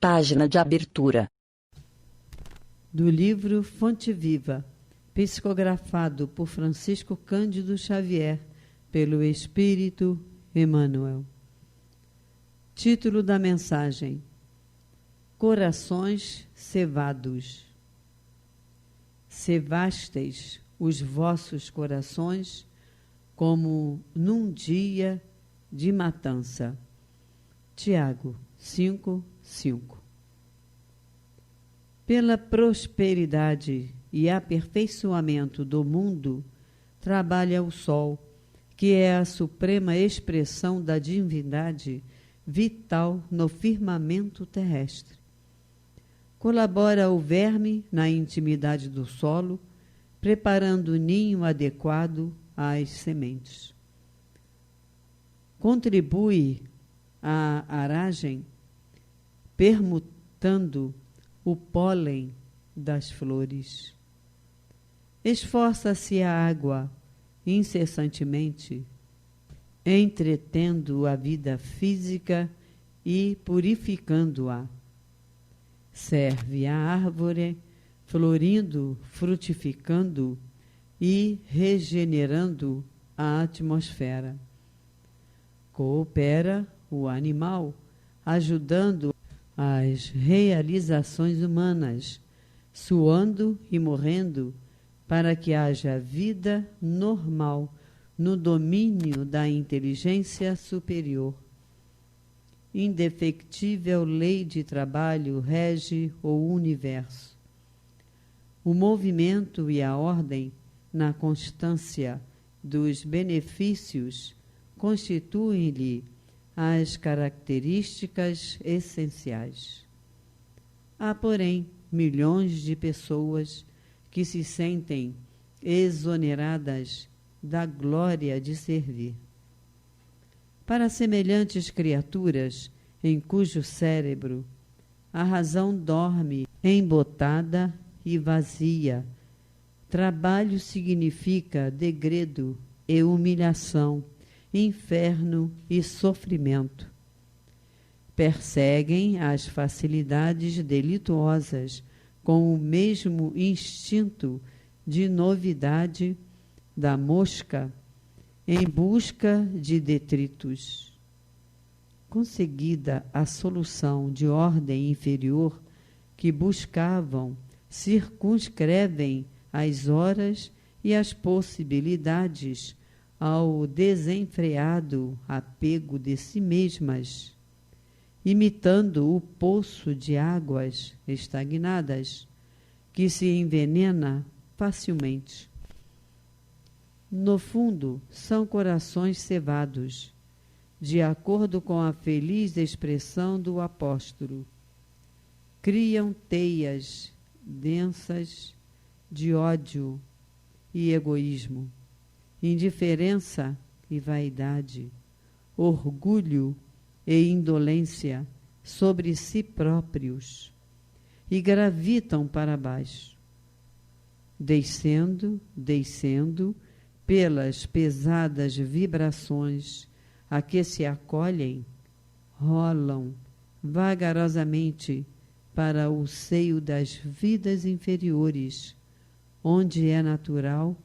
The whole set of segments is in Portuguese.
Página de abertura. Do livro Fonte Viva, psicografado por Francisco Cândido Xavier, pelo Espírito Emmanuel. Título da mensagem: Corações cevados. Cevastes os vossos corações como num dia de matança. Tiago 5:5. Pela prosperidade e aperfeiçoamento do mundo, trabalha o Sol, que é a suprema expressão da divindade vital no firmamento terrestre. Colabora o verme na intimidade do solo, preparando o ninho adequado às sementes. Contribui à aragem, permutando o pólen das flores. Esforça-se a água incessantemente, entretendo a vida física e purificando-a. Serve a árvore, florindo, frutificando e regenerando a atmosfera. Coopera o animal, ajudando as realizações humanas, suando e morrendo, para que haja vida normal no domínio da inteligência superior. Indefectível lei de trabalho rege o universo. O movimento e a ordem, na constância dos benefícios, constituem-lhe as características essenciais. Há, porém, milhões de pessoas que se sentem exoneradas da glória de servir. Para semelhantes criaturas, em cujo cérebro a razão dorme embotada e vazia, trabalho significa degredo e humilhação, inferno e sofrimento. Perseguem as facilidades delituosas com o mesmo instinto de novidade da mosca em busca de detritos. Conseguida a solução de ordem inferior que buscavam, circunscrevem as horas e as possibilidades ao desenfreado apego de si mesmas, imitando o poço de águas estagnadas que se envenena facilmente. No fundo, são corações cevados, de acordo com a feliz expressão do apóstolo. Criam teias densas de ódio e egoísmo, indiferença e vaidade, orgulho e indolência sobre si próprios, e gravitam para baixo. Descendo, pelas pesadas vibrações a que se acolhem, rolam vagarosamente para o seio das vidas inferiores, onde é natural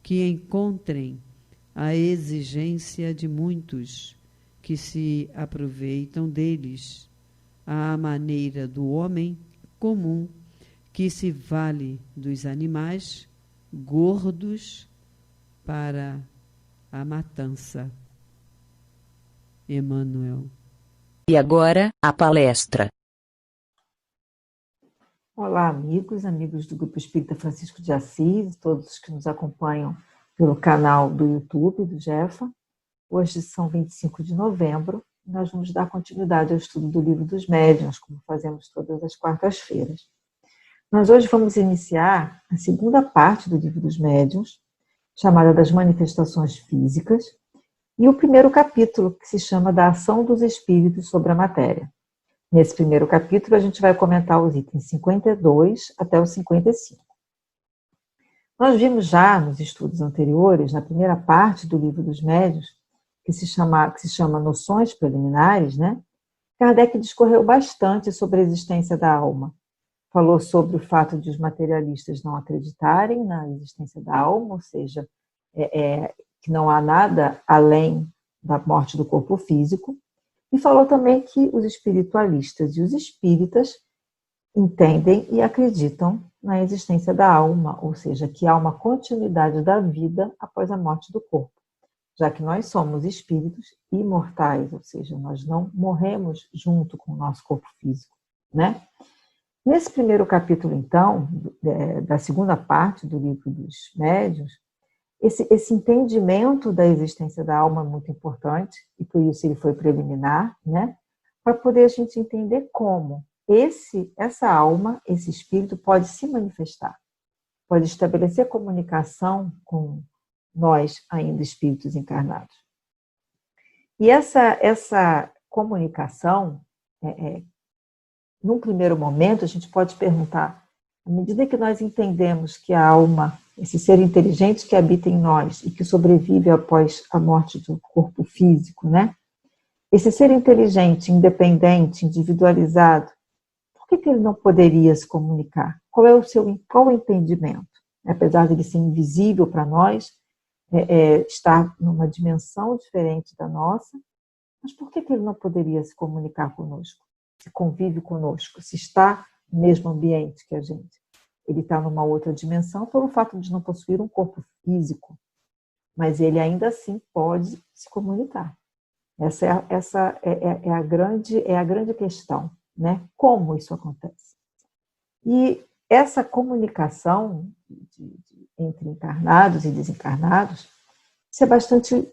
que encontrem a exigência de muitos que se aproveitam deles, à maneira do homem comum que se vale dos animais gordos para a matança. Emmanuel. E agora, a palestra. Olá, amigos do Grupo Espírita Francisco de Assis, todos que nos acompanham pelo canal do YouTube do Jefa. Hoje são 25 de novembro, e nós vamos dar continuidade ao estudo do Livro dos Médiuns, como fazemos todas as quartas-feiras. Nós hoje vamos iniciar a segunda parte do Livro dos Médiuns, chamada das Manifestações Físicas, e o primeiro capítulo, que se chama da Ação dos Espíritos sobre a Matéria. Nesse primeiro capítulo, a gente vai comentar os itens 52 até os 55. Nós vimos já nos estudos anteriores, na primeira parte do Livro dos Médiuns, que se chama Noções Preliminares, né? Kardec discorreu bastante sobre a existência da alma. Falou sobre o fato de os materialistas não acreditarem na existência da alma, ou seja, que não há nada além da morte do corpo físico. E falou também que os espiritualistas e os espíritas entendem e acreditam na existência da alma, ou seja, que há uma continuidade da vida após a morte do corpo, já que nós somos espíritos imortais, ou seja, nós não morremos junto com o nosso corpo físico, né? Nesse primeiro capítulo, então, da segunda parte do livro dos Médiuns, esse entendimento da existência da alma é muito importante, e por isso ele foi preliminar, né? Para poder a gente entender como essa alma, esse espírito pode se manifestar, pode estabelecer comunicação com nós, ainda espíritos encarnados. E essa comunicação, num primeiro momento, a gente pode perguntar, à medida que nós entendemos que a alma, esse ser inteligente que habita em nós e que sobrevive após a morte do corpo físico, né? Esse ser inteligente, independente, individualizado, por que ele não poderia se comunicar? Qual é o entendimento? Apesar de ele ser invisível para nós, estar numa dimensão diferente da nossa, mas por que ele não poderia se comunicar conosco? Se convive conosco, se está no mesmo ambiente que a gente. Ele está numa outra dimensão pelo fato de não possuir um corpo físico, mas ele ainda assim pode se comunicar. Essa é a grande questão, né? Como isso acontece? E essa comunicação entre encarnados e desencarnados, isso é bastante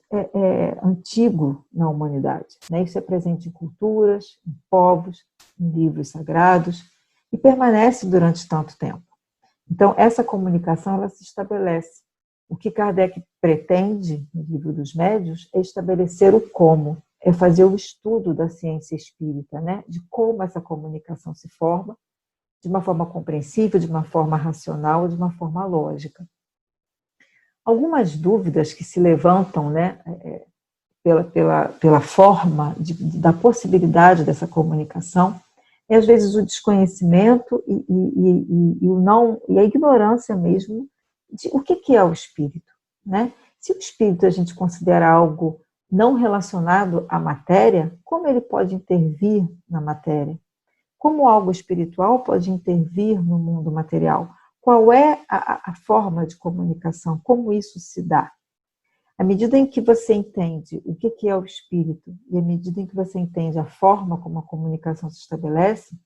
antigo na humanidade, né? Isso é presente em culturas, em povos, em livros sagrados, e permanece durante tanto tempo. Então, essa comunicação ela se estabelece. O que Kardec pretende, no livro dos Médiuns, é estabelecer o como, é fazer o estudo da ciência espírita, né? De como essa comunicação se forma, de uma forma compreensível, de uma forma racional, de uma forma lógica. Algumas dúvidas que se levantam, né, pela forma da possibilidade dessa comunicação, é às vezes o desconhecimento e a ignorância mesmo de o que é o espírito, né? Se o espírito a gente considera algo não relacionado à matéria, como ele pode intervir na matéria? Como algo espiritual pode intervir no mundo material? Qual é a forma de comunicação? Como isso se dá? À medida em que você entende o que é o espírito e à medida em que você entende a forma como a comunicação se estabelece,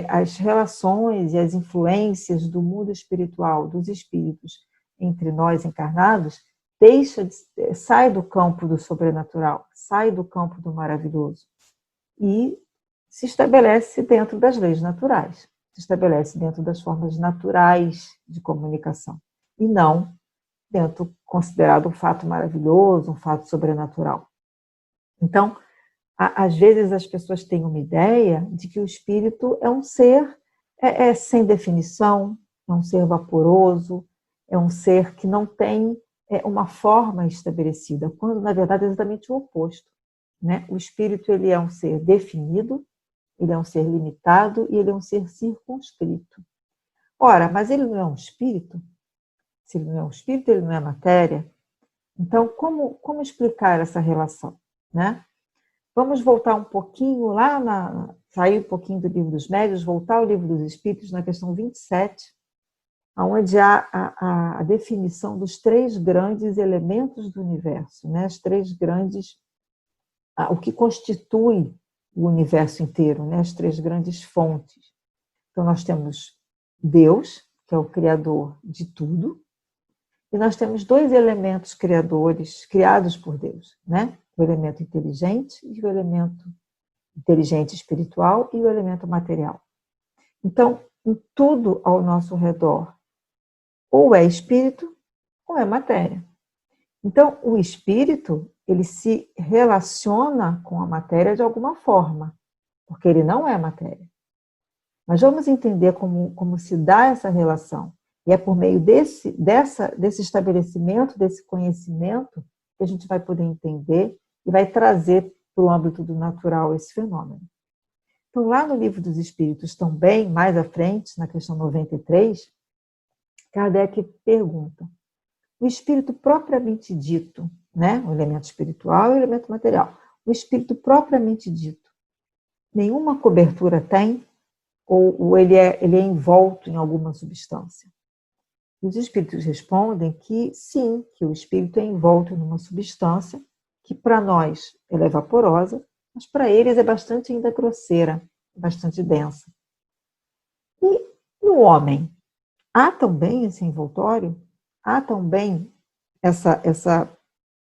as relações e as influências do mundo espiritual, dos espíritos entre nós encarnados, sai do campo do sobrenatural, sai do campo do maravilhoso e se estabelece dentro das leis naturais, se estabelece dentro das formas naturais de comunicação e não dentro considerado um fato maravilhoso, um fato sobrenatural. Então, às vezes as pessoas têm uma ideia de que o espírito é um ser sem definição, é um ser vaporoso, é um ser que não tem uma forma estabelecida, quando na verdade é exatamente o oposto, né? O espírito ele é um ser definido, ele é um ser limitado e ele é um ser circunscrito. Ora, mas ele não é um espírito? Se ele não é um espírito, ele não é matéria. Então, como explicar essa relação, né? Vamos voltar um pouquinho sair um pouquinho do livro dos Médiuns, voltar ao livro dos Espíritos, na questão 27, onde há a definição dos 3 grandes elementos do universo, né? As 3 grandes, o que constitui o universo inteiro, né? As 3 grandes fontes. Então, nós temos Deus, que é o criador de tudo, e nós temos 2 elementos criadores, criados por Deus, né? O elemento inteligente e o elemento inteligente espiritual e o elemento material. Então, em tudo ao nosso redor, ou é espírito ou é matéria. Então, o espírito, ele se relaciona com a matéria de alguma forma, porque ele não é matéria. Mas vamos entender como se dá essa relação. E é por meio desse estabelecimento, desse conhecimento, que a gente vai poder entender e vai trazer para o âmbito do natural esse fenômeno. Então, lá no Livro dos Espíritos, também, mais à frente, na questão 93, Kardec pergunta: o espírito propriamente dito, né, o elemento espiritual e o elemento material, o espírito propriamente dito, nenhuma cobertura tem? Ou ele é envolto em alguma substância? E os espíritos respondem que sim, que o espírito é envolto em uma substância que para nós ela é vaporosa, mas para eles é bastante ainda grosseira, bastante densa. E no homem, há também esse envoltório? Há também essa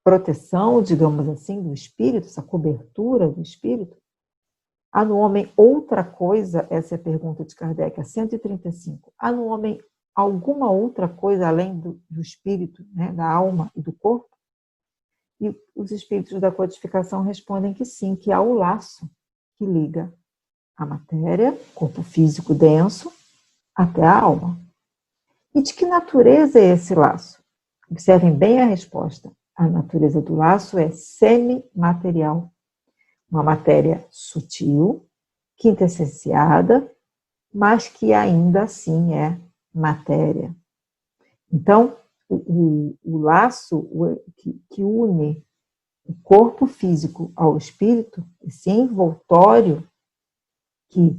proteção, digamos assim, do espírito, essa cobertura do espírito? Há no homem outra coisa? Essa é a pergunta de Kardec, a 135. Há no homem alguma outra coisa além do espírito, né, da alma e do corpo? E os espíritos da codificação respondem que sim, que há o laço que liga a matéria, corpo físico denso, até a alma. E de que natureza é esse laço? Observem bem a resposta. A natureza do laço é semimaterial. Uma matéria sutil, quintessenciada, mas que ainda assim é matéria. Então, o laço que une o corpo físico ao espírito, esse envoltório que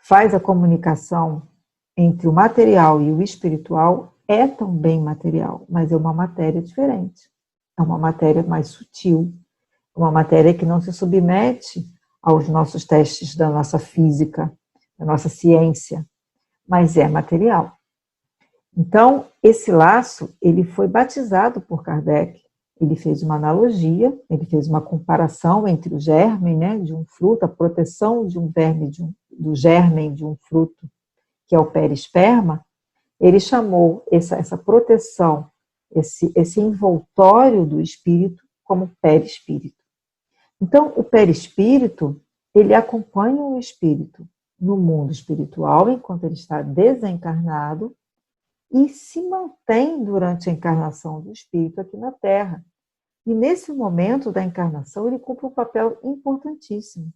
faz a comunicação entre o material e o espiritual, é também material, mas é uma matéria diferente. É uma matéria mais sutil, uma matéria que não se submete aos nossos testes da nossa física, da nossa ciência, mas é material. Então, esse laço, ele foi batizado por Kardec. Ele fez uma analogia, ele fez uma comparação entre o germe, né, de um fruto, a proteção de um verme, do germe de um fruto, que é o perisperma. Ele chamou essa proteção, esse envoltório do espírito como perispírito. Então, o perispírito, ele acompanha o espírito no mundo espiritual, enquanto ele está desencarnado, e se mantém durante a encarnação do espírito aqui na Terra. E nesse momento da encarnação, ele cumpre um papel importantíssimo,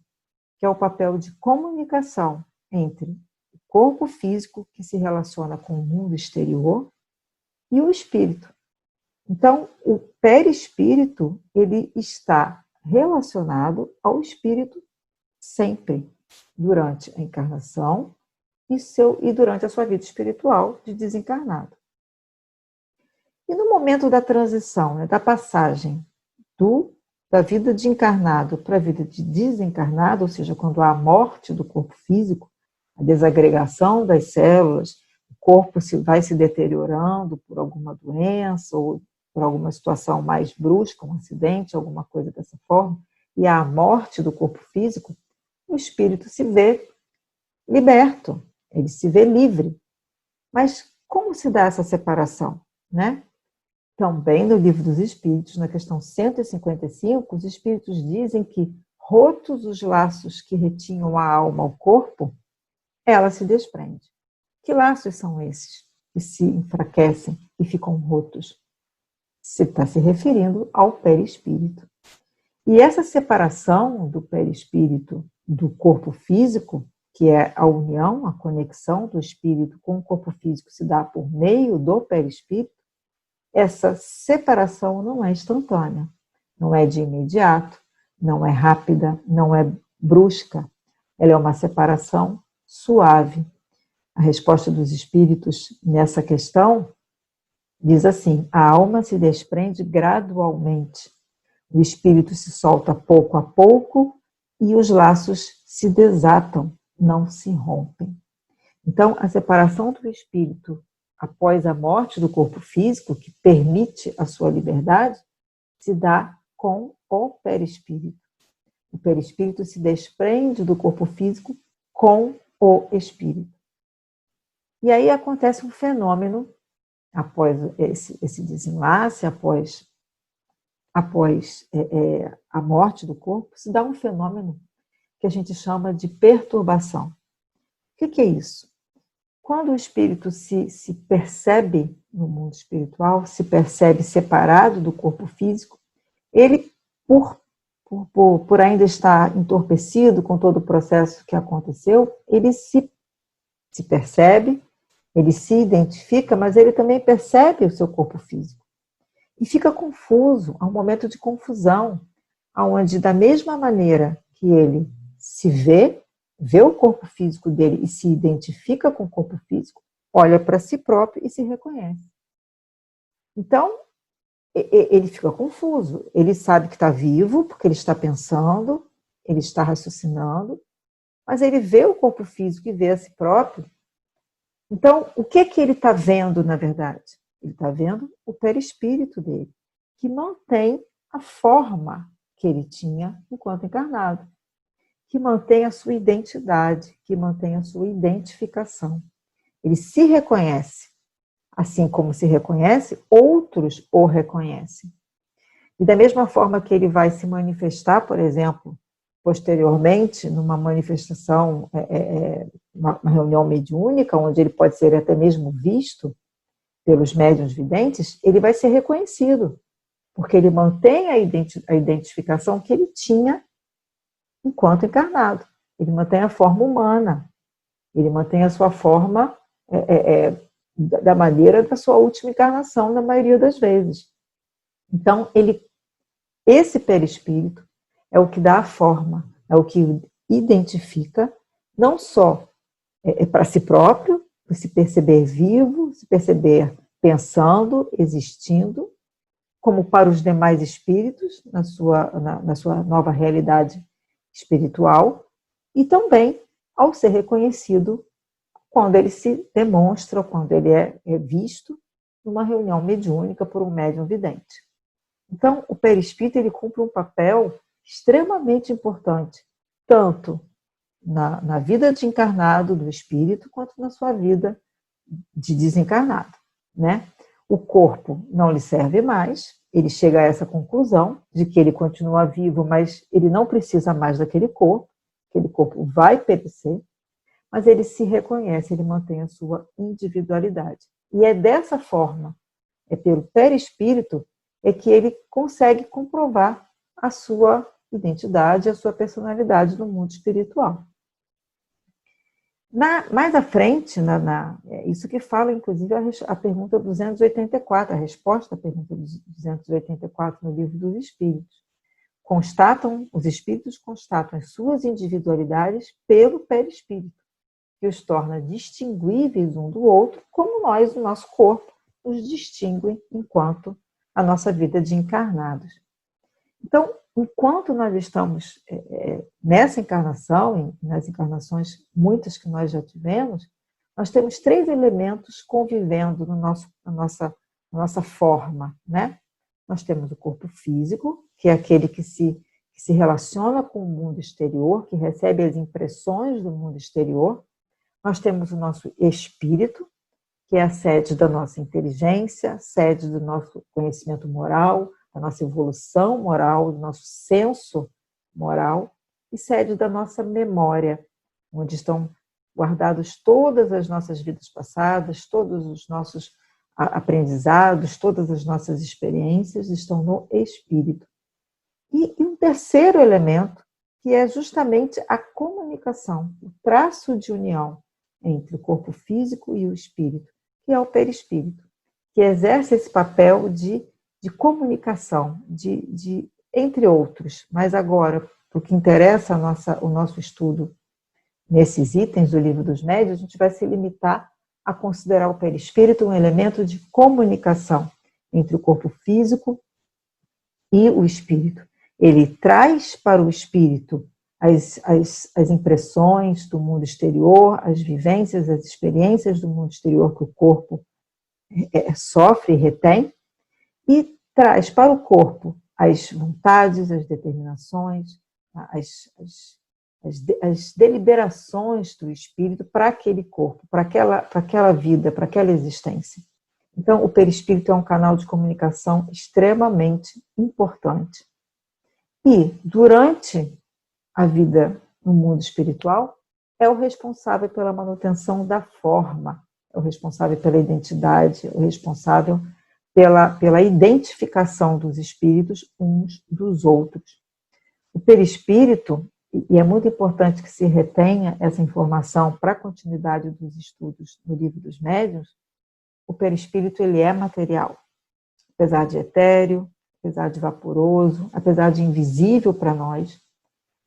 que é o papel de comunicação entre o corpo físico, que se relaciona com o mundo exterior, e o espírito. Então, o perispírito, ele está relacionado ao espírito sempre, durante a encarnação e durante a sua vida espiritual de desencarnado. E no momento da transição, né, da passagem da vida de encarnado para a vida de desencarnado, ou seja, quando há a morte do corpo físico, a desagregação das células, o corpo vai se deteriorando por alguma doença ou por alguma situação mais brusca, um acidente, alguma coisa dessa forma, e há a morte do corpo físico, o espírito se vê liberto, ele se vê livre. Mas como se dá essa separação, né? Também no Livro dos Espíritos, na questão 155, os espíritos dizem que, rotos os laços que retinham a alma ao corpo, ela se desprende. Que laços são esses que se enfraquecem e ficam rotos? Se está se referindo ao perispírito. E essa separação do perispírito do corpo físico, que é a união, a conexão do espírito com o corpo físico, se dá por meio do perispírito, essa separação não é instantânea, não é de imediato, não é rápida, não é brusca. Ela é uma separação suave. A resposta dos espíritos nessa questão diz assim: a alma se desprende gradualmente, o espírito se solta pouco a pouco e os laços se desatam, não se rompem. Então, a separação do espírito após a morte do corpo físico, que permite a sua liberdade, se dá com o perispírito. O perispírito se desprende do corpo físico com o espírito. E aí acontece um fenômeno, após esse desenlace, após a morte do corpo, se dá um fenômeno que a gente chama de perturbação. O que é isso? Quando o espírito se percebe no mundo espiritual, se percebe separado do corpo físico, ele, por por ainda estar entorpecido com todo o processo que aconteceu, ele se percebe, ele se identifica, mas ele também percebe o seu corpo físico. E fica confuso, há um momento de confusão, onde da mesma maneira que ele se vê o corpo físico dele e se identifica com o corpo físico, olha para si próprio e se reconhece. Então, ele fica confuso. Ele sabe que está vivo, porque ele está pensando, ele está raciocinando, mas ele vê o corpo físico e vê a si próprio. Então, o que ele está vendo, na verdade? Ele está vendo o perispírito dele, que mantém a forma que ele tinha enquanto encarnado, que mantém a sua identidade, que mantém a sua identificação. Ele se reconhece, assim como se reconhece, outros o reconhecem. E da mesma forma que ele vai se manifestar, por exemplo, posteriormente, numa manifestação, uma reunião mediúnica, onde ele pode ser até mesmo visto pelos médiuns videntes, ele vai ser reconhecido, porque ele mantém a identificação que ele tinha enquanto encarnado. Ele mantém a forma humana, ele mantém a sua forma da maneira da sua última encarnação, na maioria das vezes. Então, esse perispírito é o que dá a forma, é o que identifica, não só para si próprio, para se perceber vivo, se perceber pensando, existindo, como para os demais espíritos, na sua nova realidade espiritual, e também ao ser reconhecido quando ele se demonstra, quando ele é visto numa reunião mediúnica por um médium vidente. Então, o perispírito ele cumpre um papel extremamente importante, tanto na vida de encarnado do espírito, quanto na sua vida de desencarnado, né? O corpo não lhe serve mais, ele chega a essa conclusão de que ele continua vivo, mas ele não precisa mais daquele corpo, aquele corpo vai perecer, mas ele se reconhece, ele mantém a sua individualidade. E é dessa forma, pelo perispírito, que ele consegue comprovar a sua identidade, a sua personalidade no mundo espiritual. Mais à frente, isso que fala, inclusive, a pergunta 284, a resposta à pergunta 284 no Livro dos Espíritos. Os espíritos constatam as suas individualidades pelo perispírito, que os torna distinguíveis um do outro, como nós, o nosso corpo, os distingue enquanto a nossa vida de encarnados. Então, enquanto nós estamos nessa encarnação, nas encarnações muitas que nós já tivemos, nós temos 3 elementos convivendo na nossa forma, né? Nós temos o corpo físico, que é aquele que se relaciona com o mundo exterior, que recebe as impressões do mundo exterior. Nós temos o nosso espírito, que é a sede da nossa inteligência, sede do nosso conhecimento moral, da nossa evolução moral, do nosso senso moral, e sede da nossa memória, onde estão guardados todas as nossas vidas passadas, todos os nossos aprendizados, todas as nossas experiências estão no espírito. E um terceiro elemento, que é justamente a comunicação, o traço de união entre o corpo físico e o espírito, que é o perispírito, que exerce esse papel de comunicação, entre outros. Mas agora, o que interessa o nosso estudo nesses itens do Livro dos Médiuns, a gente vai se limitar a considerar o perispírito um elemento de comunicação entre o corpo físico e o espírito. Ele traz para o espírito as impressões do mundo exterior, as vivências, as experiências do mundo exterior que o corpo sofre e retém, e traz para o corpo as vontades, as determinações, as deliberações do espírito para aquele corpo, para aquela vida, para aquela existência. Então, o perispírito é um canal de comunicação extremamente importante. E, durante a vida no mundo espiritual, é o responsável pela manutenção da forma, é o responsável pela identidade, é o responsável pela identificação dos espíritos uns dos outros. O perispírito, e é muito importante que se retenha essa informação para a continuidade dos estudos no Livro dos Médiuns, o perispírito ele é material. Apesar de etéreo, apesar de vaporoso, apesar de invisível para nós,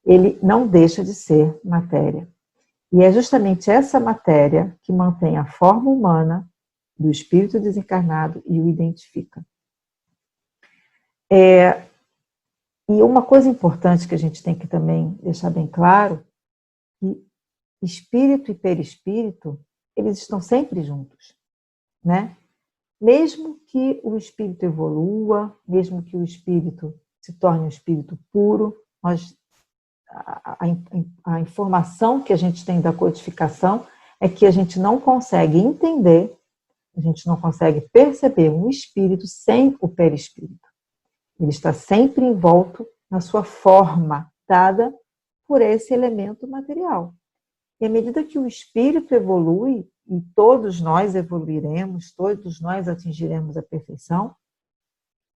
ele não deixa de ser matéria. E é justamente essa matéria que mantém a forma humana do espírito desencarnado e o identifica. E uma coisa importante que a gente tem que também deixar bem claro, que espírito e perispírito, eles estão sempre juntos, né? Mesmo que o espírito evolua, mesmo que o espírito se torne um espírito puro, a informação que a gente tem da codificação é que a gente não consegue entender, a gente não consegue perceber um espírito sem o perispírito. Ele está sempre envolto na sua forma, dada por esse elemento material. E à medida que o espírito evolui, e todos nós evoluiremos, todos nós atingiremos a perfeição,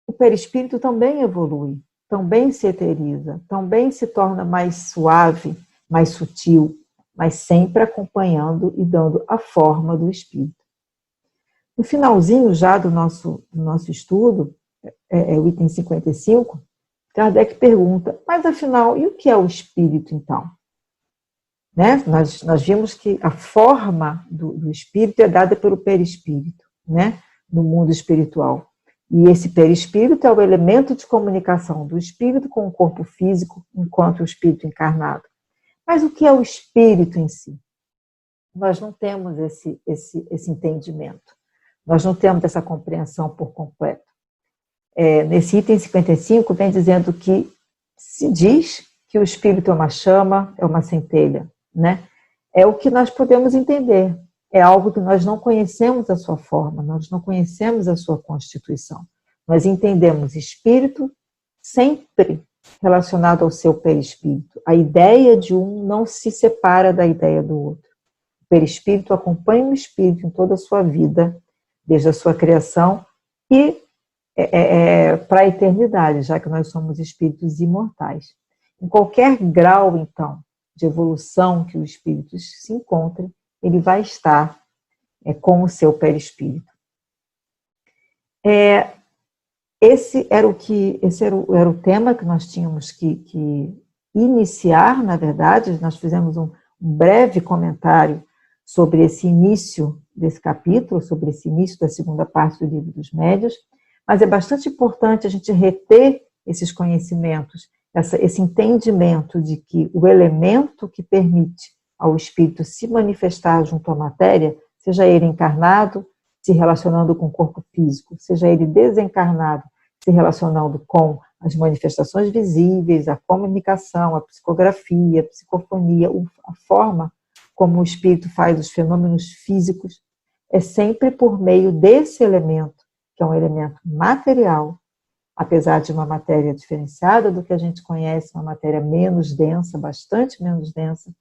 o perispírito também evolui, também se eteriza, também se torna mais suave, mais sutil, mas sempre acompanhando e dando a forma do espírito. No finalzinho já do nosso estudo, o item 55, Kardec pergunta, mas afinal, e o que é o espírito então? Né? Nós vimos que a forma do espírito é dada pelo perispírito, né? No mundo espiritual. E esse perispírito é o elemento de comunicação do espírito com o corpo físico, enquanto o espírito encarnado. Mas o que é o espírito em si? Nós não temos esse entendimento. Nós não temos essa compreensão por completo. Nesse item 55, vem dizendo que se diz que o espírito é uma chama, é uma centelha, né? É o que nós podemos entender. É algo que nós não conhecemos a sua forma, nós não conhecemos a sua constituição. Nós entendemos espírito sempre relacionado ao seu perispírito. A ideia de um não se separa da ideia do outro. O perispírito acompanha o espírito em toda a sua vida, desde a sua criação e para a eternidade, já que nós somos espíritos imortais. Em qualquer grau, então, de evolução que o espírito se encontre, ele vai estar com o seu perispírito. Esse era o tema que nós tínhamos que iniciar, na verdade. Nós fizemos um breve comentário sobre esse início desse capítulo, sobre esse início da segunda parte do Livro dos Médiuns, mas é bastante importante a gente reter esses conhecimentos, esse entendimento de que o elemento que permite ao espírito se manifestar junto à matéria, seja ele encarnado, se relacionando com o corpo físico, seja ele desencarnado, se relacionando com as manifestações visíveis, a comunicação, a psicografia, a psicofonia, a forma como o espírito faz os fenômenos físicos, é sempre por meio desse elemento, que é um elemento material, apesar de uma matéria diferenciada do que a gente conhece, uma matéria menos densa, bastante menos densa,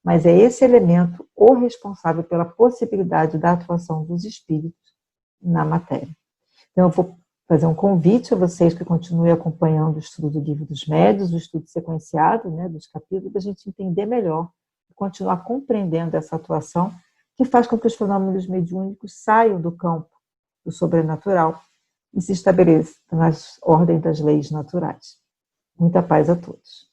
mas é esse elemento o responsável pela possibilidade da atuação dos espíritos na matéria. Então eu vou fazer um convite a vocês que continuem acompanhando o estudo do Livro dos Médiuns, o estudo sequenciado, né, dos capítulos, para a gente entender melhor e continuar compreendendo essa atuação que faz com que os fenômenos mediúnicos saiam do campo do sobrenatural e se estabeleçam nas ordens das leis naturais. Muita paz a todos.